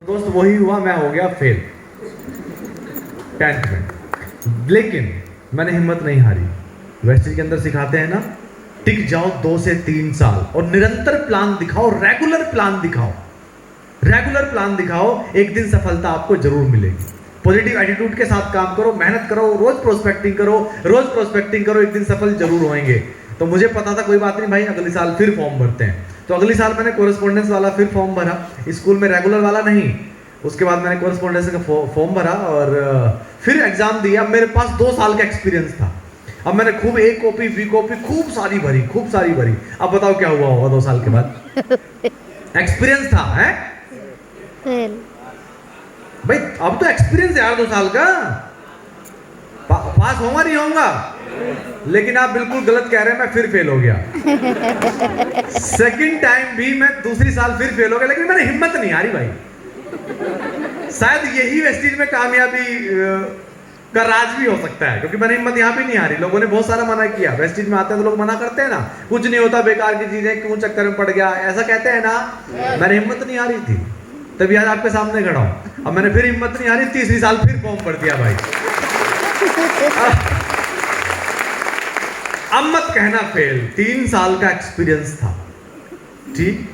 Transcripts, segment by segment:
दोस्त वही हुआ, मैं हो गया फेल 10th में। लेकिन मैंने हिम्मत नहीं हारी। वेस्टेज के अंदर सिखाते हैं ना, टिक जाओ 2 से 3 साल और निरंतर प्लान दिखाओ, रेगुलर प्लान दिखाओ, रेगुलर प्लान दिखाओ, एक दिन सफलता आपको जरूर मिलेगी। पॉजिटिव एटीट्यूड के साथ काम करो, मेहनत करो, रोज प्रोस्पेक्टिंग करो, रोज प्रोस्पेक्टिंग करो, एक दिन सफल जरूर होंगे। तो मुझे पता था कोई बात नहीं भाई, अगले साल फिर फॉर्म भरते हैं। तो अगले साल मैंने कोरेस्पोंडेंस वाला फिर फॉर्म भरा, स्कूल में रेगुलर वाला नहीं। उसके बाद मैंने कोरेस्पोंडेंस का फॉर्म भरा और फिर एग्जाम दिया। मेरे पास 2 साल का एक्सपीरियंस था। अब मैंने खूब ए कॉपी बी कॉपी खूब सारी भरी, खूब सारी भरी। अब बताओ क्या हुआ होगा 2 साल के बाद? एक्सपीरियंस था है भाई। अब तो एक्सपीरियंस है यार 2 साल का। पास होगा नहीं होगा? लेकिन आप बिल्कुल गलत कह रहे हैं, मैं फिर फेल हो गया। सेकंड टाइम भी मैं दूसरी साल फिर फेल हो गया, लेकिन मैंने हिम्मत नहीं हारी भाई। शायद यही वेस्टेज में कामयाबी का राज भी हो सकता है, क्योंकि मैंने हिम्मत यहाँ पे नहीं हारी। लोगों ने बहुत सारा मना किया। वेस्टेज में आते हैं तो लोग मना करते हैं ना, कुछ नहीं होता, बेकार की चीजें, क्यों चक्कर में पड़ गया, ऐसा कहते हैं ना। मैंने हिम्मत नहीं हारी थी, तभी आज आपके सामने खड़ा हूं। अब मैंने फिर हिम्मत नहीं हारी, तीसरी साल फिर फॉर्म भर दिया भाई। अब मत कहना फेल, 3 साल का एक्सपीरियंस था, ठीक।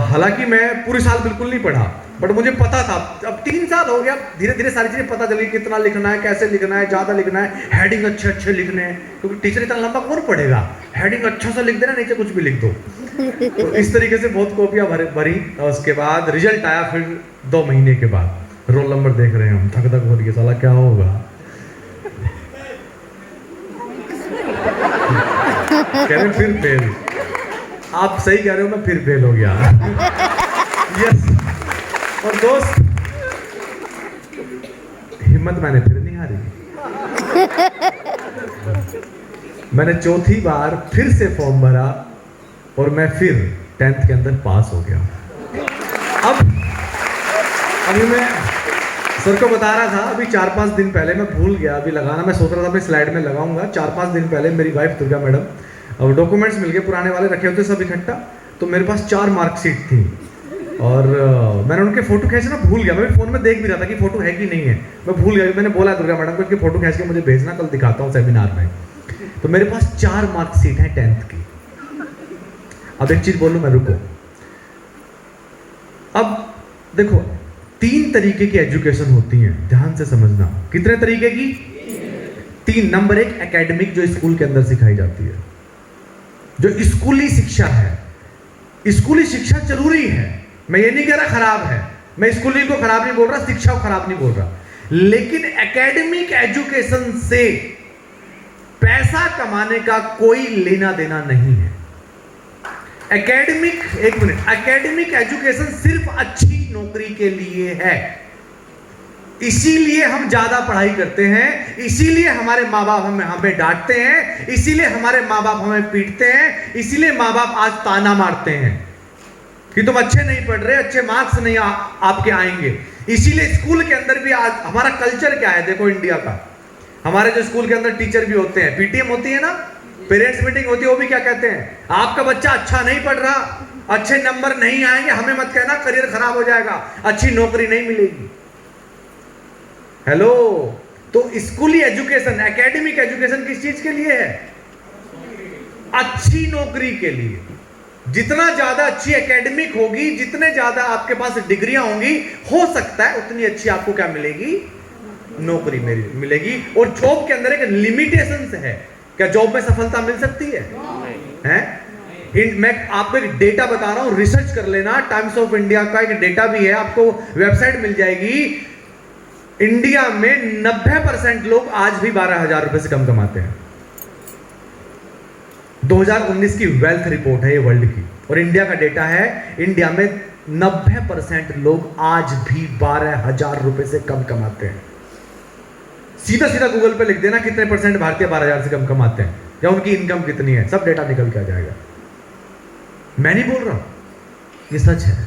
हालांकि मैं पूरे साल बिल्कुल नहीं पढ़ा, बट मुझे पता था। अब 3 साल हो गया, धीरे धीरे सारी चीजें पता चली, कितना लिखना है, कैसे लिखना है, ज्यादा लिखना है, हेडिंग अच्छे अच्छे लिखने हैं, क्योंकि टीचर इतना लंबा कौन पढ़ेगा। हेडिंग अच्छा सा लिख देना, नीचे कुछ भी लिख दो। तो इस तरीके से बहुत कॉपियां भरी। और उसके बाद रिजल्ट आया फिर 2 महीने के बाद। रोल नंबर देख रहे हैं हम, थक थक हो रही है, साला क्या होगा। कह रहे फिर फेल। आप सही कह रहे हो, मैं फिर फेल हो गया। यस। और दोस्त, हिम्मत मैंने फिर नहीं हारी। मैंने चौथी बार फिर से फॉर्म भरा और मैं फिर 10th के अंदर पास हो गया। अब अभी मैं सर को बता रहा था, अभी 4-5 दिन पहले, मैं भूल गया अभी लगाना, मैं सोच रहा था अपनी स्लाइड में लगाऊंगा। 4-5 दिन पहले मेरी वाइफ दुर्गा मैडम, और डॉक्यूमेंट्स मिल गए, पुराने वाले रखे होते सब इकट्ठा। तो मेरे पास 4 मार्कशीट थी और मैंने उनके फोटो खींचना भूल गया। मैं भी फोन में देख भी रहा था कि फोटो है कि नहीं है, मैं भूल गया। मैंने बोला दुर्गा मैडम को कि फोटो खींच के मुझे भेजना, कल दिखाता हूँ सेमिनार में। तो मेरे पास 4 मार्कशीट है 10th की। अब एक चीज बोलूं मैं, रुको। अब देखो, 3 तरीके की एजुकेशन होती है, ध्यान से समझना। कितने तरीके की? 3। नंबर 1 एकेडमिक, जो स्कूल के अंदर सिखाई जाती है, जो स्कूली शिक्षा है। स्कूली शिक्षा जरूरी है, मैं ये नहीं कह रहा खराब है, मैं स्कूलिंग को खराब नहीं बोल रहा, शिक्षा को खराब नहीं बोल रहा। लेकिन एकेडमिक एजुकेशन से पैसा कमाने का कोई लेना देना नहीं है। एकेडमिक एजुकेशन सिर्फ अच्छी नौकरी के लिए है। इसीलिए हम ज्यादा पढ़ाई करते हैं, इसीलिए हमारे माँ बाप हमें डांटते हैं, इसीलिए हमारे माँ बाप हमें पीटते हैं, इसीलिए माँ बाप आज ताना मारते हैं कि तुम अच्छे नहीं पढ़ रहे, अच्छे मार्क्स नहीं आपके आएंगे। इसीलिए स्कूल के अंदर भी आज हमारा कल्चर क्या है, देखो इंडिया का। हमारे जो स्कूल के अंदर टीचर भी होते हैं, पीटीएम होती है ना, पेरेंट्स मीटिंग होती है, वो भी क्या कहते हैं, आपका बच्चा अच्छा नहीं पढ़ रहा, अच्छे नंबर नहीं आएंगे, हमें मत कहना, करियर खराब हो जाएगा, अच्छी नौकरी नहीं मिलेगी। हेलो, तो स्कूली एजुकेशन, एकेडमिक एजुकेशन किस चीज के लिए है? अच्छी नौकरी के लिए। जितना ज्यादा अच्छी एकेडमिक होगी, जितने ज्यादा आपके पास डिग्रियां होंगी, हो सकता है उतनी अच्छी आपको क्या मिलेगी, नौकरी मिलेगी। और जॉब के अंदर एक लिमिटेशन है। क्या जॉब में सफलता मिल सकती है? मैं आपको एक डेटा बता रहा हूं, रिसर्च कर लेना। टाइम्स ऑफ इंडिया का एक डेटा भी है, आपको वेबसाइट मिल जाएगी। इंडिया में 90% लोग आज भी 12,000 रुपए से कम कमाते हैं। 2019 की वेल्थ रिपोर्ट है ये, वर्ल्ड की, और इंडिया का डेटा है। इंडिया में 90% लोग आज भी 12,000 रुपए से कम कमाते हैं। सीधा सीधा गूगल पे लिख देना कितने परसेंट भारतीय 12,000 से कम कमाते हैं, या उनकी इनकम कितनी है, सब डेटा निकल के आ जाएगा। मैं नहीं बोल रहा, ये सच है,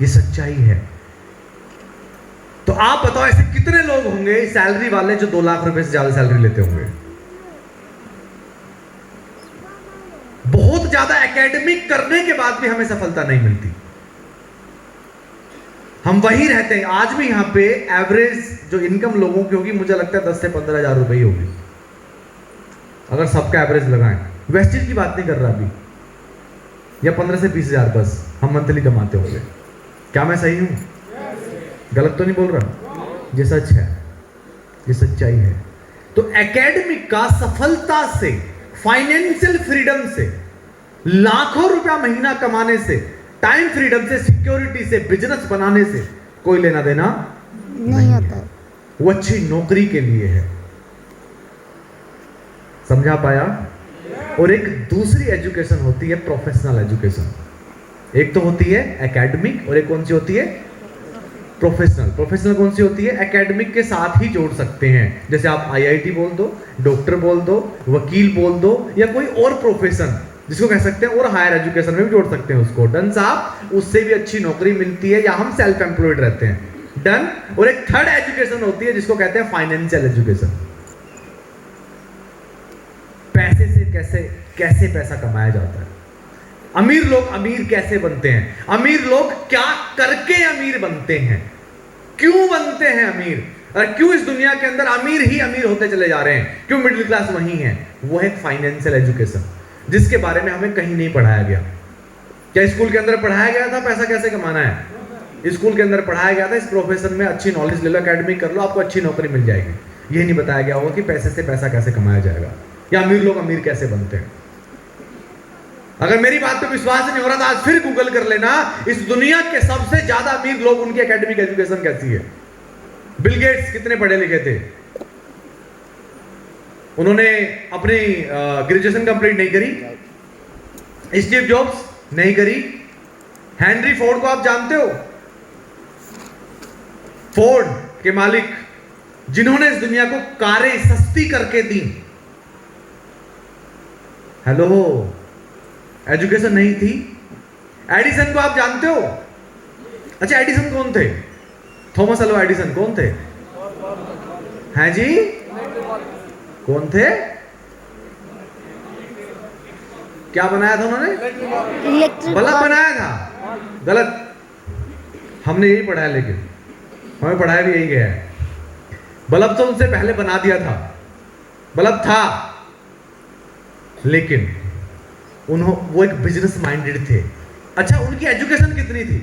ये सच्चाई है। तो आप बताओ ऐसे कितने लोग होंगे सैलरी वाले जो 2 लाख रुपए से ज्यादा सैलरी लेते होंगे? बहुत ज्यादा एकेडमिक करने के बाद भी हमें सफलता नहीं मिलती। हम वहीं रहते हैं। आज भी यहाँ पे एवरेज जो इनकम लोगों की होगी, मुझे लगता है 10 से 15 हजार रुपए ही होगी, अगर सबका एवरेज लगाएं। वेस्टेज की बात नहीं कर रहा अभी, या 15 से 20 हजार बस हम मंथली कमाते होंगे। क्या मैं सही हूं? गलत तो नहीं बोल रहा? ये सच है, ये सच्चाई है। तो एकेडमिक का सफलता से, फाइनेंशियल फ्रीडम से, लाखों रुपया महीना कमाने से, टाइम फ्रीडम से, सिक्योरिटी से, बिजनेस बनाने से कोई लेना देना नहीं होता। वो अच्छी नौकरी के लिए है। समझा पाया? और एक दूसरी एजुकेशन होती है प्रोफेशनल एजुकेशन। एक तो होती है एकेडमिक और एक कौन सी होती है? प्रोफेशनल। प्रोफेशनल कौन सी होती है? एकेडमिक के साथ ही जोड़ सकते हैं। जैसे आप आईआईटी बोल दो, डॉक्टर बोल दो, वकील बोल दो, या कोई और प्रोफेशन जिसको कह सकते हैं, और हायर एजुकेशन में भी जोड़ सकते हैं उसको। डन साहब, उससे भी अच्छी नौकरी मिलती है, या हम सेल्फ एम्प्लॉयड रहते हैं। डन। और एक थर्ड एजुकेशन होती है जिसको कहते हैं फाइनेंशियल एजुकेशन। पैसे से कैसे पैसा कमाया जाता है, अमीर लोग अमीर कैसे बनते हैं, अमीर लोग क्या करके अमीर बनते हैं, क्यों बनते हैं अमीर, और क्यों इस दुनिया के अंदर अमीर ही अमीर होते चले जा रहे हैं, क्यों मिडिल क्लास वही है। वो है फाइनेंशियल एजुकेशन, जिसके बारे में हमें कहीं नहीं पढ़ाया गया। क्या स्कूल के अंदर पढ़ाया गया था पैसा कैसे कमाना है? स्कूल के अंदर पढ़ाया गया था इस प्रोफेशन में अच्छी नॉलेज ले लो, एकेडमिक कर लो, आपको अच्छी नौकरी मिल जाएगी। ये नहीं बताया गया होगा कि पैसे से पैसा कैसे कमाया जाएगा, या अमीर लोग अमीर कैसे बनते हैं। अगर मेरी बात पे विश्वास नहीं हो रहा तो आज फिर गूगल कर लेना, इस दुनिया के सबसे ज्यादा अमीर लोग, उनकी एकेडमिक एजुकेशन कैसी है। बिल गेट्स कितने पढ़े लिखे थे? उन्होंने अपनी ग्रेजुएशन कंप्लीट नहीं करी। स्टीव जॉब्स नहीं करी। हेनरी फोर्ड को आप जानते हो? फोर्ड के मालिक, जिन्होंने इस दुनिया को कारें सस्ती करके दी। हेलो, एजुकेशन नहीं थी। एडिसन को आप जानते हो? अच्छा, एडिसन कौन थे? थॉमस अल्वा एडिसन कौन थे? हैं जी, कौन थे? क्या बनाया था उन्होंने? बल्ब बनाया था। गलत। हमने यही पढ़ा है, लेकिन हमें पढ़ाया भी यही गया है। बल्ब तो उनसे पहले बना दिया था, बल्ब था, लेकिन वो एक बिजनेस माइंडेड थे। अच्छा, उनकी एजुकेशन कितनी थी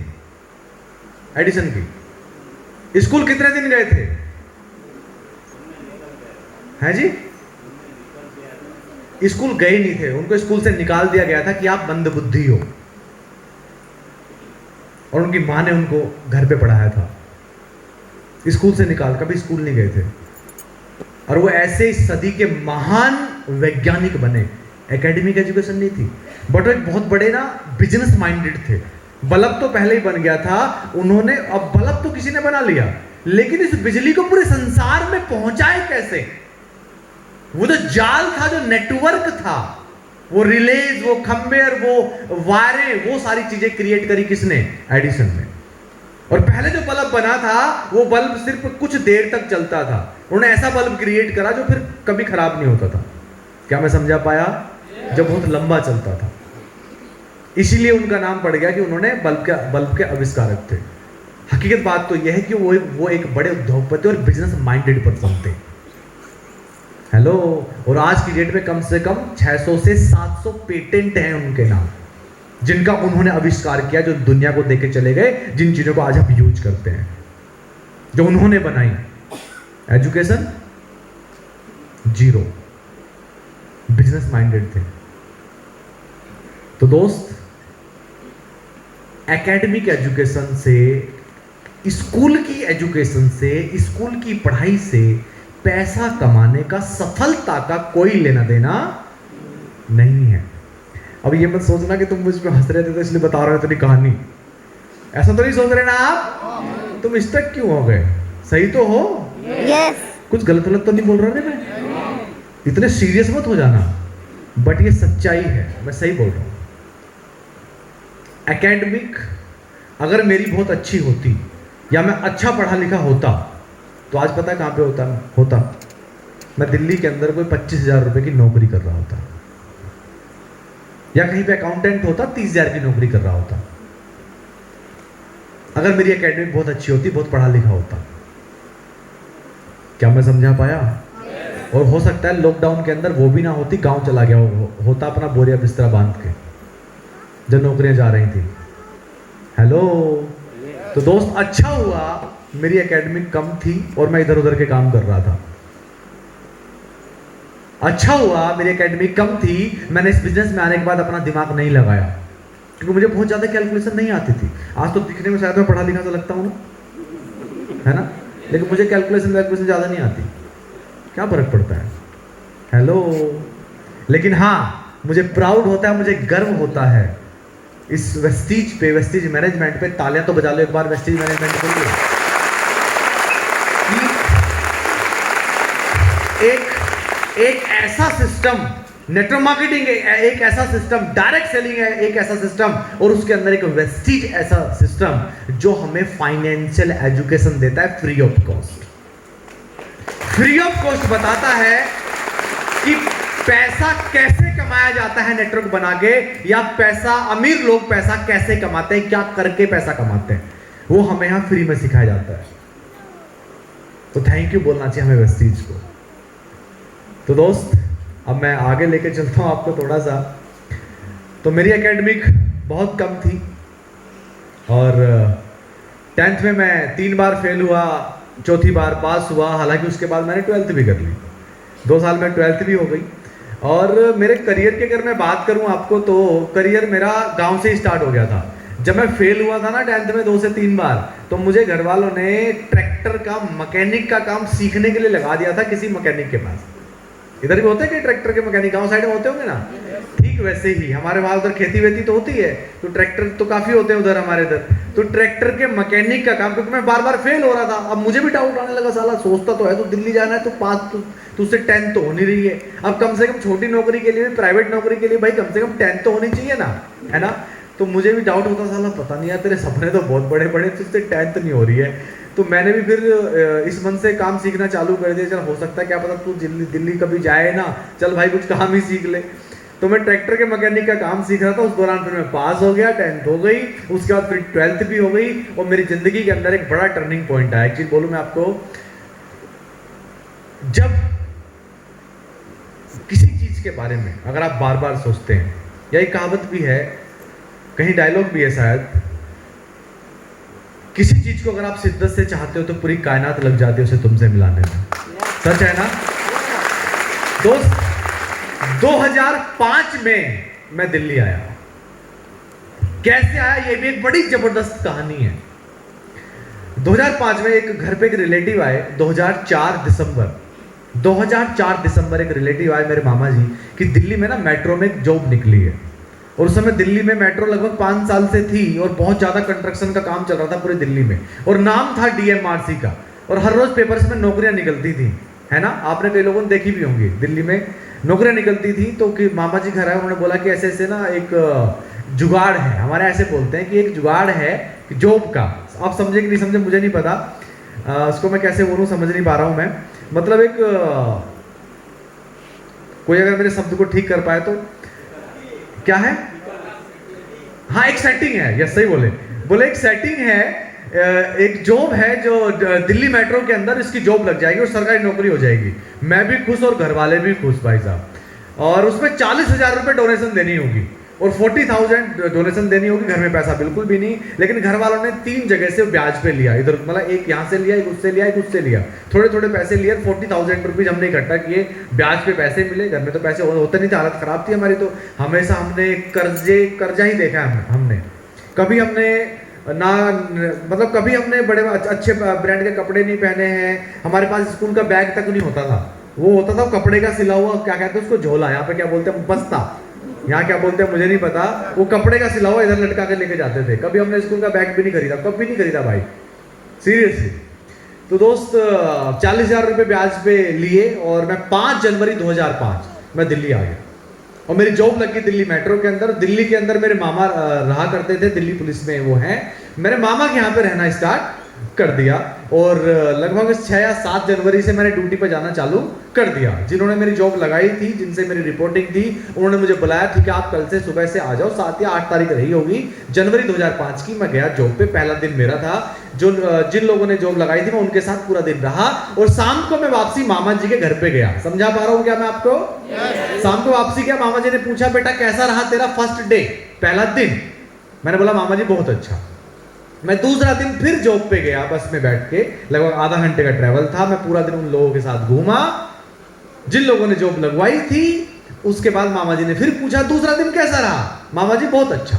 एडिसन की? स्कूल कितने दिन गए थे? हैं जी? स्कूल गए नहीं थे, उनको स्कूल से निकाल दिया गया था कि आप मंदबुद्धि हो, और उनकी मां ने उनको घर पे पढ़ाया था। स्कूल से निकाल, कभी स्कूल नहीं गए थे, और वो ऐसे सदी के महान वैज्ञानिक बने। एकेडमिक एजुकेशन नहीं थी, बट वो एक बहुत बड़े ना बिजनेस माइंडेड थे। बल्ब तो पहले ही बन गया था उन्होंने, अब बल्ब तो किसी ने बना लिया, लेकिन इस बिजली को पूरे संसार में पहुंचाए कैसे? वो जो जाल था, जो नेटवर्क था, वो रिलेज, वो खंबे और वो वायरें, वो सारी चीजें क्रिएट करी किसने? एडिसन ने। और पहले जो बल्ब बना था, वो बल्ब सिर्फ कुछ देर तक चलता था। उन्होंने ऐसा बल्ब क्रिएट करा जो फिर कभी खराब नहीं होता था। क्या मैं समझा पाया? जो बहुत लंबा चलता था। इसीलिए उनका नाम पड़ गया कि उन्होंने बल्ब के आविष्कारक थे। हकीकत बात तो यह है कि वो एक बड़े उद्योगपति और बिजनेस माइंडेड पर्सन थे। हेलो, और आज की डेट में कम से कम 600 से 700 पेटेंट हैं उनके नाम, जिनका उन्होंने आविष्कार किया, जो दुनिया को देके चले गए, जिन चीजों को आज हम यूज करते हैं, जो उन्होंने बनाई। एजुकेशन जीरो, बिजनेस माइंडेड थे। तो दोस्त, एकेडमिक एजुकेशन से, स्कूल की एजुकेशन से, स्कूल की पढ़ाई से पैसा कमाने का, सफलता का कोई लेना देना नहीं है। अब ये मत सोचना कि तुम मुझ पे हंस रहे थे तो इसलिए बता रहे हो इतनी कहानी, ऐसा तो नहीं सोच रहे ना आप? तुम इस तक क्यों हो गए? सही तो हो? यस। कुछ गलत गलत तो नहीं बोल रहा मैं? इतने सीरियस मत हो जाना, बट ये सच्चाई है, मैं सही बोल रहा हूं। एकेडमिक अगर मेरी बहुत अच्छी होती, या मैं अच्छा पढ़ा लिखा होता, तो आज पता है कहां पे होता? मैं दिल्ली के अंदर कोई 25,000 रुपए की नौकरी कर रहा होता, या कहीं पे अकाउंटेंट होता, 30,000 की नौकरी कर रहा होता। अगर मेरी एकेडमी बहुत अच्छी होती, बहुत पढ़ा लिखा होता। क्या मैं समझा पाया? और हो सकता है लॉकडाउन के अंदर वो भी ना होती, गांव चला गया होता अपना बोरिया बिस्तरा बांध के, जब नौकरियां जा रही थी। हेलो। तो दोस्त अच्छा हुआ मेरी एकेडमी कम थी और मैं इधर उधर के काम कर रहा था। अच्छा हुआ मेरी एकेडमी कम थी, मैंने इस बिजनेस में आने के बाद अपना दिमाग नहीं लगाया, क्योंकि मुझे बहुत ज्यादा कैलकुलेशन नहीं आती थी। आज तो दिखने में शायद मैं पढ़ा लिखा सा लगता हूँ ना, है ना, लेकिन मुझे कैलकुलेशन ज्यादा नहीं आती। क्या फर्क पड़ता है? हेलो। लेकिन हाँ, मुझे प्राउड होता है, मुझे गर्व होता है इस वेस्टीज पे, वेस्टीज मैनेजमेंट पे। तालियां तो बजा लो एक बार वेस्टीज मैनेजमेंट के लिए। एक ऐसा सिस्टम, नेटवर्क मार्केटिंग एक ऐसा सिस्टम, डायरेक्ट सेलिंग है एक ऐसा सिस्टम, और उसके अंदर एक वेस्टीज ऐसा सिस्टम जो हमें फाइनेंशियल एजुकेशन देता है free of cost. Free of cost बताता है कि पैसा कैसे कमाया जाता है नेटवर्क बना के, या पैसा, अमीर लोग पैसा कैसे कमाते हैं, क्या करके पैसा कमाते हैं, वो हमें यहां फ्री में सिखाया जाता है। तो थैंक यू बोलना चाहिए हमें वेस्टीज को। तो दोस्त अब मैं आगे लेके चलता हूं आपको थोड़ा सा। तो मेरी एकेडमिक बहुत कम थी और 10th में मैं 3 बार फेल हुआ, चौथी बार पास हुआ। हालांकि उसके बाद मैंने 12th भी कर ली, 2 साल में 12th भी हो गई। और मेरे करियर की अगर मैं बात करूं आपको, तो करियर मेरा गांव से ही स्टार्ट हो गया था। जब मैं फेल हुआ था ना 10th में 2 से 3 बार, तो मुझे घर वालों ने ट्रैक्टर का मैकेनिक का काम सीखने के लिए लगा दिया था किसी मैकेनिक के पास। इधर भी होते हैं कि ट्रैक्टर के मैकेनिक गांव साइड में होते होंगे ना, ठीक वैसे ही हमारे वहां उधर खेती वेती तो होती है, तो ट्रैक्टर तो काफी होते हैं उधर हमारे इधर। तो ट्रैक्टर के मैकेनिक का काम, क्योंकि मैं बार बार फेल हो रहा था, अब मुझे भी डाउट आने लगा, साला सोचता तो है तो दिल्ली जाना है, तो पास तो उससे 10th तो हो नहीं रही है। अब कम से कम छोटी नौकरी के लिए, प्राइवेट नौकरी के लिए भाई कम से कम 10th तो होनी चाहिए ना, है ना। तो मुझे भी डाउट होता, साला पता नहीं यार तेरे सपने तो बहुत बड़े बड़े, तुझसे 10th नहीं हो रही है। तो मैंने भी फिर इस मन से काम सीखना चालू कर दिया, चल हो सकता है क्या पता तू दिल्ली कभी जाए ना, चल भाई कुछ काम ही सीख ले। तो मैं ट्रैक्टर के मैकेनिक का काम सीख रहा था, उस दौरान फिर मैं पास हो गया, 10th हो गई, उसके बाद फिर 12th भी हो गई, और मेरी जिंदगी के अंदर एक बड़ा टर्निंग पॉइंट आया। एक चीज बोलूं मैं आपको, जब किसी चीज के बारे में अगर आप बार बार सोचते हैं, या एक कहावत भी है, कहीं डायलॉग भी है शायद, किसी चीज को अगर आप शिद्दत से चाहते हो तो पूरी कायनात लग जाती है उसे तुमसे मिलाने में। सच है ना दोस्त? 2005 में मैं दिल्ली आया। कैसे आया ये भी एक बड़ी जबरदस्त कहानी है। 2005 में एक घर पे एक रिलेटिव आए। 2004 दिसंबर एक रिलेटिव आए मेरे मामा जी कि दिल्ली में ना मेट्रो में एक जॉब निकली है। और उस समय दिल्ली में मेट्रो लगभग 5 साल से थी और बहुत ज्यादा कंस्ट्रक्शन का काम चल रहा था पूरी दिल्ली में, और नाम था DMRC का, और हर रोज पेपर्स में नौकरियां निकलती थी, है ना। आपने कई लोगों ने देखी भी होंगी, दिल्ली में नौकरियां निकलती थी। तो कि मामा जी घर आए, उन्होंने बोला कि ऐसे ऐसे ना एक जुगाड़ है, हमारे ऐसे बोलते हैं कि एक जुगाड़ है जॉब का। आप समझे कि नहीं समझे मुझे नहीं पता, उसको मैं कैसे बोलूं समझ नहीं पा रहा हूं मैं। मतलब एक कोई अगर मेरे शब्द को ठीक कर पाए तो क्या है, हाँ एक सेटिंग है, यस सही बोले एक सेटिंग है, एक जॉब है जो दिल्ली मेट्रो के अंदर इसकी जॉब लग जाएगी और सरकारी नौकरी हो जाएगी। मैं भी खुश और घर वाले भी खुश भाई साहब। और उसमें 40,000 रुपए डोनेशन देनी होगी और 40,000 डोनेशन देनी होगी। घर में पैसा बिल्कुल भी नहीं, लेकिन घर वालों ने 3 जगह से ब्याज पे लिया, इधर मतलब एक यहाँ से लिया, एक उससे लिया, एक उससे लिया, थोड़े थोड़े पैसे लिए। 40,000 रुपीज हमने इकट्ठा किए, ब्याज पे पैसे मिले। घर में तो पैसे होते नहीं थे, हालत खराब थी हमारी, तो हमेशा हमने कर्जा ही देखा है हमने। कभी हमने ना मतलब कभी हमने बड़े अच्छे ब्रांड के कपड़े नहीं पहने हैं। हमारे पास स्कूल का बैग तक नहीं होता था, वो होता था कपड़े का सिला हुआ, क्या कहते हैं उसको, झोला, यहाँ पे क्या बोलते हैं, बस्ता, यहाँ क्या बोलते हैं मुझे नहीं पता, वो कपड़े का सिला हुआ इधर लटका के लेके जाते थे। कभी हमने स्कूल का बैग भी नहीं खरीदा, कभी नहीं खरीदा भाई, सीरियसली। तो दोस्त 40,000 रुपये ब्याज पे लिए और मैं 5 जनवरी 2005 मैं दिल्ली आ गया और मेरी जॉब लगी दिल्ली मेट्रो के अंदर। दिल्ली के अंदर मेरे मामा रहा करते थे, दिल्ली पुलिस में वो हैं। मेरे मामा के यहाँ पे रहना स्टार्ट, कर दिया और लगभग 6 या 7 जनवरी से मैंने ड्यूटी पर जाना चालू कर दिया। जिन्होंने मेरी जॉब लगाई थी, जिनसे मेरी रिपोर्टिंग थी, उन्होंने मुझे बुलाया, ठीक है आप कल से सुबह से आ जाओ। 7 या 8 तारीख रही होगी जनवरी 2005 की। मैं गया जॉब पे, पहला दिन मेरा था। जो जिन लोगों ने जॉब लगाई थी मैं उनके साथ पूरा दिन रहा और शाम को मैं वापसी मामा जी के घर पे गया। समझा पा रहा हूँ क्या मैं आपको? शाम को वापसी किया, मामा जी ने पूछा बेटा कैसा रहा तेरा फर्स्ट डे, पहला दिन? मैंने बोला मामा जी बहुत अच्छा। मैं दूसरा दिन फिर जॉब पे गया, बस में बैठ के, लगभग आधा घंटे का ट्रैवल था। मैं पूरा दिन उन लोगों के साथ घूमा जिन लोगों ने जॉब लगवाई थी। उसके बाद मामा जी ने फिर पूछा दूसरा दिन कैसा रहा? मामा जी बहुत अच्छा।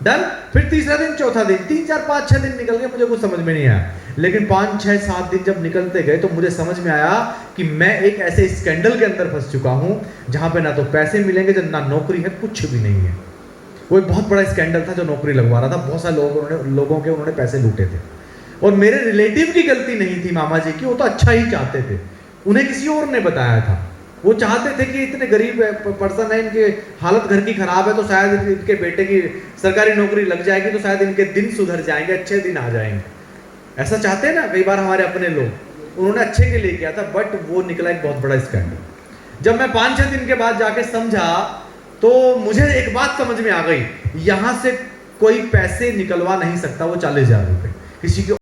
डन। फिर तीसरा दिन, चौथा दिन, 3 4 5 6 दिन निकल गए, मुझे कुछ समझ में नहीं आया। लेकिन 5 6 7 दिन जब निकलते गए तो मुझे समझ में आया कि मैं एक ऐसे स्कैंडल के अंदर फंस चुका हूं जहां पे ना तो पैसे मिलेंगे, ना नौकरी है, कुछ भी नहीं है। वो एक बहुत बड़ा स्कैंडल था जो नौकरी लगवा रहा था। बहुत सारे लोगों के उन्होंने पैसे लूटे थे और मेरे रिलेटिव की गलती नहीं थी मामा जी की, वो तो अच्छा ही चाहते थे। उन्हें किसी और ने बताया था। वो चाहते थे कि इतने गरीब पर्सन है, इनके हालत घर की खराब है, तो शायद इनके बेटे की सरकारी नौकरी लग जाएगी तो शायद इनके दिन सुधर जाएंगे, अच्छे दिन आ जाएंगे। ऐसा चाहते हैं ना कई बार हमारे अपने लोग। उन्होंने अच्छे के लिए किया था, बट वो निकला एक बहुत बड़ा स्कैंडल। जब मैं 5 6 दिन के बाद जाके समझा तो मुझे एक बात समझ में आ गई, यहां से कोई पैसे निकलवा नहीं सकता वो 40,000 रुपए किसी के